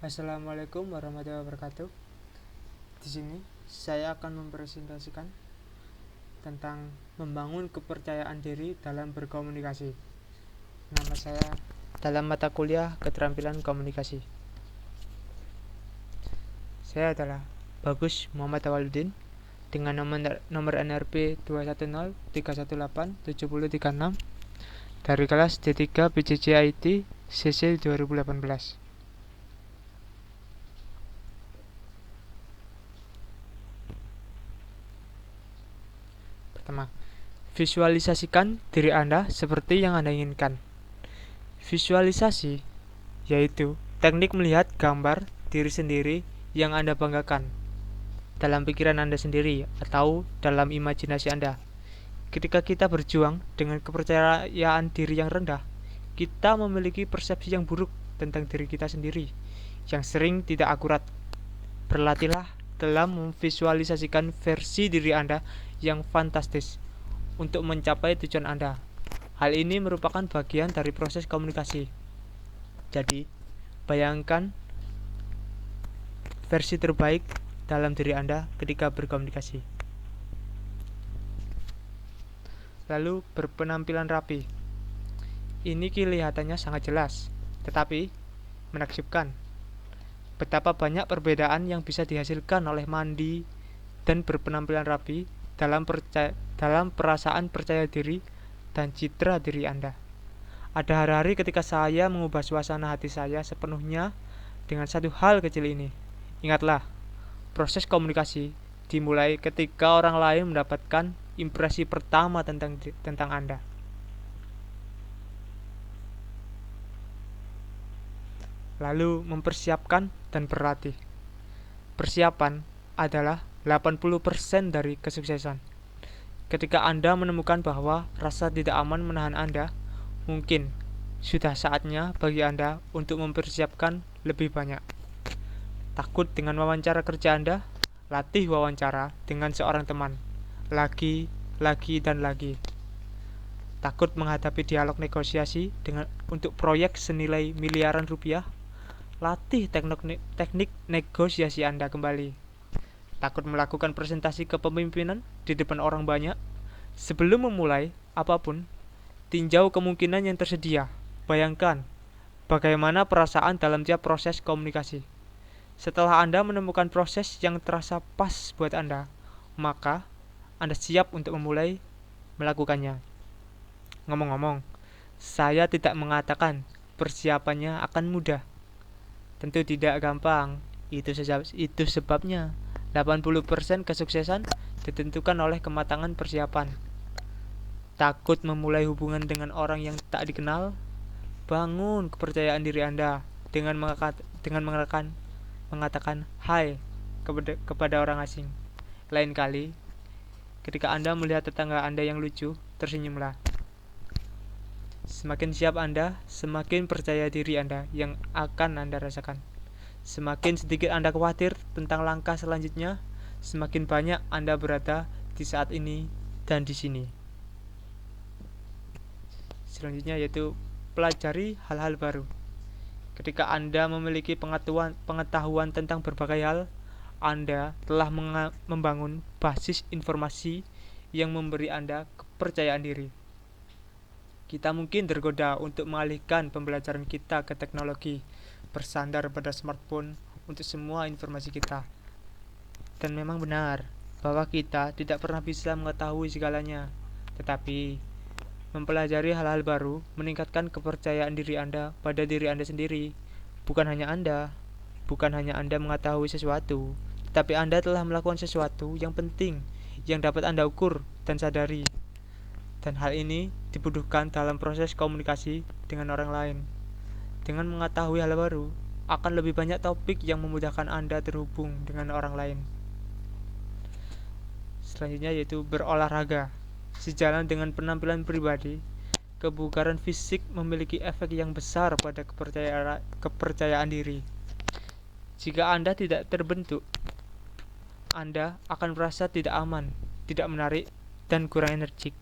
Assalamualaikum warahmatullahi wabarakatuh. Di sini saya akan mempresentasikan tentang membangun kepercayaan diri dalam berkomunikasi. Nama saya dalam mata kuliah Keterampilan Komunikasi. Saya adalah Bagus Muhammad Awaludin dengan nomor NRP 210318736 dari kelas D3 PJJ IT CC 2018. Pertama, visualisasikan diri Anda seperti yang Anda inginkan. Visualisasi yaitu teknik melihat gambar diri sendiri yang Anda banggakan dalam pikiran Anda sendiri atau dalam imajinasi Anda. Ketika kita berjuang dengan kepercayaan diri yang rendah, kita memiliki persepsi yang buruk tentang diri kita sendiri yang sering tidak akurat. Berlatihlah dalam memvisualisasikan versi diri Anda yang fantastis untuk mencapai tujuan Anda. Hal ini merupakan bagian dari proses komunikasi. Jadi, bayangkan versi terbaik dalam diri Anda ketika berkomunikasi. Lalu, berpenampilan rapi. Ini kelihatannya sangat jelas, tetapi menakjubkan. Betapa banyak perbedaan yang bisa dihasilkan oleh mandi dan berpenampilan rapi dalam perasaan percaya diri dan citra diri Anda. Ada hari-hari ketika saya mengubah suasana hati saya sepenuhnya dengan satu hal kecil ini. Ingatlah, proses komunikasi dimulai ketika orang lain mendapatkan impresi pertama tentang Anda. Lalu mempersiapkan dan berlatih. Persiapan adalah 80% dari kesuksesan. Ketika Anda menemukan bahwa rasa tidak aman menahan Anda, mungkin sudah saatnya bagi Anda untuk mempersiapkan lebih banyak. Takut dengan wawancara kerja Anda? Latih wawancara dengan seorang teman. Lagi, dan lagi. Takut menghadapi dialog negosiasi untuk proyek senilai miliaran rupiah? Latih teknik negosiasi Anda kembali. Takut melakukan presentasi kepemimpinan di depan orang banyak? Sebelum memulai apapun, tinjau kemungkinan yang tersedia. Bayangkan bagaimana perasaan dalam tiap proses komunikasi. Setelah Anda menemukan proses yang terasa pas buat Anda, maka Anda siap untuk memulai melakukannya. Ngomong-ngomong, saya tidak mengatakan persiapannya akan mudah. Tentu tidak gampang. Itu sebabnya 80% kesuksesan ditentukan oleh kematangan persiapan. Takut memulai hubungan dengan orang yang tak dikenal? Bangun kepercayaan diri Anda dengan mengatakan hai kepada orang asing. Lain kali, ketika Anda melihat tetangga Anda yang lucu, tersenyumlah. Semakin siap Anda, semakin percaya diri Anda yang akan Anda rasakan. Semakin sedikit Anda khawatir tentang langkah selanjutnya, semakin banyak Anda berada di saat ini dan di sini. Selanjutnya yaitu pelajari hal-hal baru. Ketika Anda memiliki pengetahuan tentang berbagai hal, Anda telah membangun basis informasi yang memberi Anda kepercayaan diri. Kita mungkin tergoda untuk mengalihkan pembelajaran kita ke teknologi, bersandar pada smartphone untuk semua informasi kita. Dan memang benar bahwa kita tidak pernah bisa mengetahui segalanya, tetapi mempelajari hal-hal baru meningkatkan kepercayaan diri Anda pada diri Anda sendiri. Bukan hanya Anda mengetahui sesuatu, tetapi Anda telah melakukan sesuatu yang penting yang dapat Anda ukur dan sadari. Dan hal ini dibutuhkan dalam proses komunikasi dengan orang lain. Dengan mengetahui hal baru, akan lebih banyak topik yang memudahkan Anda terhubung dengan orang lain. Selanjutnya yaitu berolahraga. Sejalan dengan penampilan pribadi, kebugaran fisik memiliki efek yang besar pada kepercayaan diri. Jika Anda tidak terbentuk, Anda akan merasa tidak aman, tidak menarik, dan kurang energik.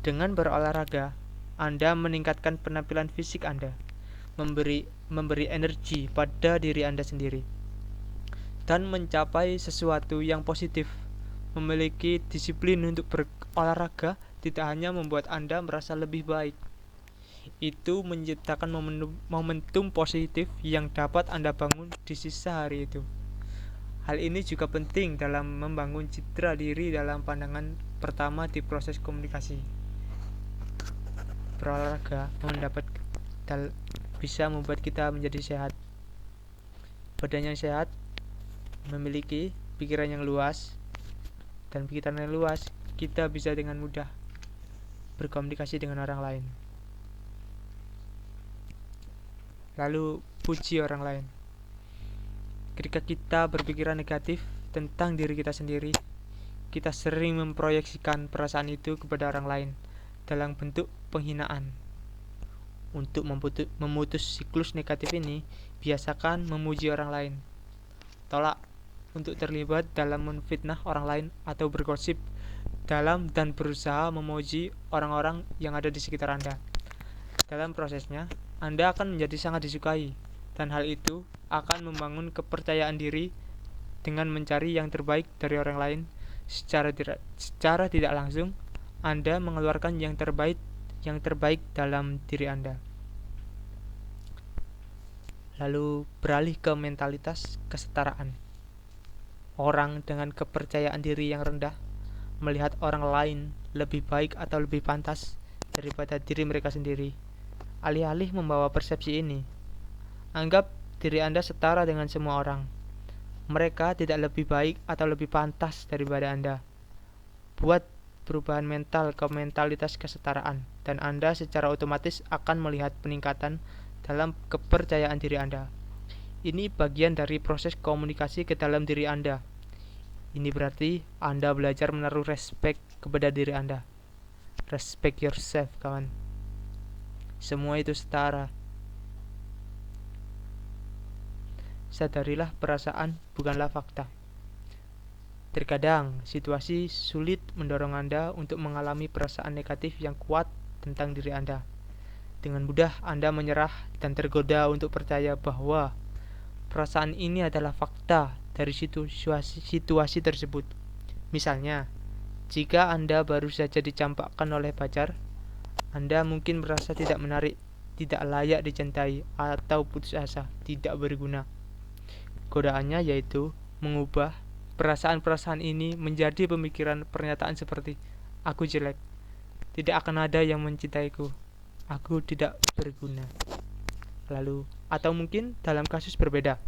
Dengan berolahraga, Anda meningkatkan penampilan fisik Anda. memberi energi pada diri Anda sendiri, dan mencapai sesuatu yang positif. Memiliki disiplin untuk berolahraga tidak hanya membuat Anda merasa lebih baik, itu menciptakan momentum positif yang dapat Anda bangun di sisa hari itu. Hal ini juga penting dalam membangun citra diri dalam pandangan pertama di proses komunikasi. Berolahraga bisa membuat kita menjadi sehat. Badan yang sehat memiliki pikiran yang luas, dan pikiran yang luas kita bisa dengan mudah berkomunikasi dengan orang lain. Lalu puji orang lain. Ketika kita berpikiran negatif tentang diri kita sendiri, kita sering memproyeksikan perasaan itu kepada orang lain dalam bentuk penghinaan. Untuk memutus siklus negatif ini, biasakan memuji orang lain. Tolak untuk terlibat dalam menfitnah orang lain atau bergosip dan berusaha memuji orang-orang yang ada di sekitar Anda. Dalam prosesnya, Anda akan menjadi sangat disukai, dan hal itu akan membangun kepercayaan diri dengan mencari yang terbaik dari orang lain. Secara tidak langsung, Anda mengeluarkan yang terbaik dalam diri Anda. Lalu beralih ke mentalitas kesetaraan. Orang dengan kepercayaan diri yang rendah melihat orang lain lebih baik atau lebih pantas daripada diri mereka sendiri. Alih-alih membawa persepsi ini, anggap diri Anda setara dengan semua orang. Mereka tidak lebih baik atau lebih pantas daripada Anda. Buat perubahan mental ke mentalitas kesetaraan, dan Anda secara otomatis akan melihat peningkatan dalam kepercayaan diri Anda. Ini bagian dari proses komunikasi ke dalam diri Anda. Ini berarti Anda belajar menaruh respect kepada diri Anda. Respect yourself, kawan. Semua itu setara. Sadarilah perasaan bukanlah fakta. Terkadang situasi sulit mendorong Anda untuk mengalami perasaan negatif yang kuat tentang diri Anda. Dengan mudah Anda menyerah dan tergoda untuk percaya bahwa perasaan ini adalah fakta dari situasi tersebut. Misalnya, jika Anda baru saja dicampakkan oleh pacar, Anda mungkin merasa tidak menarik, tidak layak dicintai, atau putus asa, tidak berguna. Godaannya yaitu mengubah perasaan-perasaan ini menjadi pemikiran pernyataan seperti aku jelek, tidak akan ada yang mencintaiku, aku tidak berguna. Lalu, atau mungkin dalam kasus berbeda,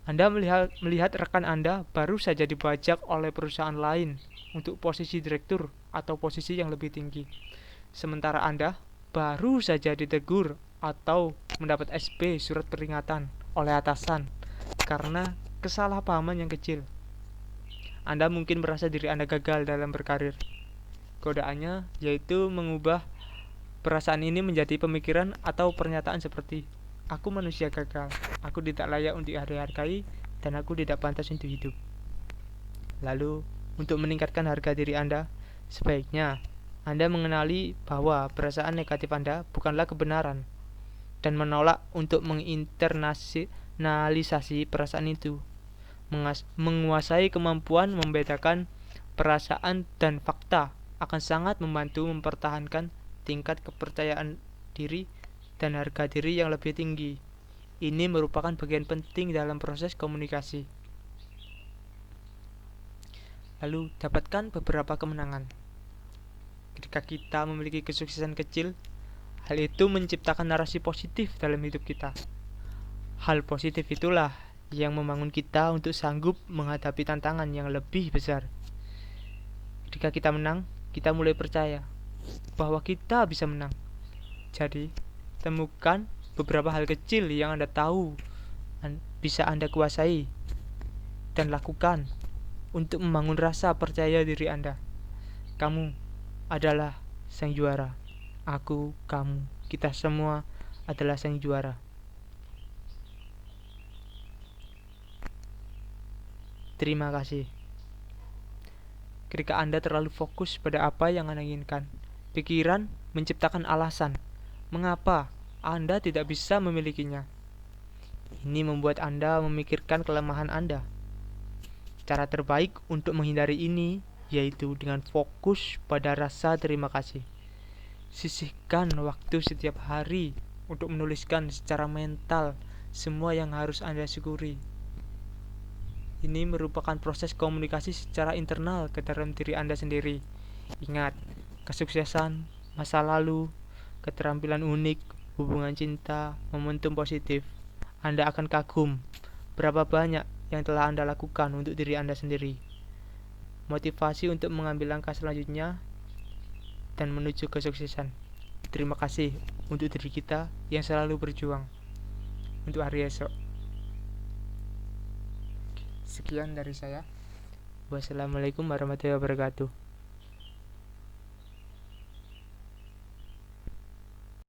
Anda melihat rekan Anda baru saja dibajak oleh perusahaan lain untuk posisi direktur atau posisi yang lebih tinggi, sementara Anda baru saja ditegur atau mendapat SP surat peringatan oleh atasan karena kesalahpahaman yang kecil. Anda mungkin merasa diri Anda gagal dalam berkarir. Godaannya yaitu mengubah perasaan ini menjadi pemikiran atau pernyataan seperti aku manusia gagal, aku tidak layak untuk dihargai, dan aku tidak pantas untuk hidup. Lalu, untuk meningkatkan harga diri Anda, sebaiknya Anda mengenali bahwa perasaan negatif Anda bukanlah kebenaran, dan menolak untuk menginternalisasi perasaan itu. Menguasai kemampuan membedakan perasaan dan fakta akan sangat membantu mempertahankan tingkat kepercayaan diri dan harga diri yang lebih tinggi. Ini merupakan bagian penting dalam proses komunikasi. Lalu, dapatkan beberapa kemenangan. Ketika kita memiliki kesuksesan kecil, hal itu menciptakan narasi positif dalam hidup kita. Hal positif itulah yang membangun kita untuk sanggup menghadapi tantangan yang lebih besar. Ketika kita menang, kita mulai percaya bahwa kita bisa menang. Jadi, temukan beberapa hal kecil yang Anda tahu bisa Anda kuasai dan lakukan untuk membangun rasa percaya diri Anda. Kamu adalah sang juara. Aku, kamu, kita semua adalah sang juara. Terima kasih. Ketika Anda terlalu fokus pada apa yang Anda inginkan, pikiran menciptakan alasan mengapa Anda tidak bisa memilikinya. Ini membuat Anda memikirkan kelemahan Anda. Cara terbaik untuk menghindari ini yaitu dengan fokus pada rasa terima kasih. Sisihkan waktu setiap hari untuk menuliskan secara mental semua yang harus Anda syukuri. Ini merupakan proses komunikasi secara internal ke dalam diri Anda sendiri. Ingat, kesuksesan, masa lalu, keterampilan unik, hubungan cinta, momentum positif. Anda akan kagum berapa banyak yang telah Anda lakukan untuk diri Anda sendiri. Motivasi untuk mengambil langkah selanjutnya dan menuju kesuksesan. Terima kasih untuk diri kita yang selalu berjuang untuk hari esok. Sekian dari saya. Wassalamualaikum warahmatullahi wabarakatuh.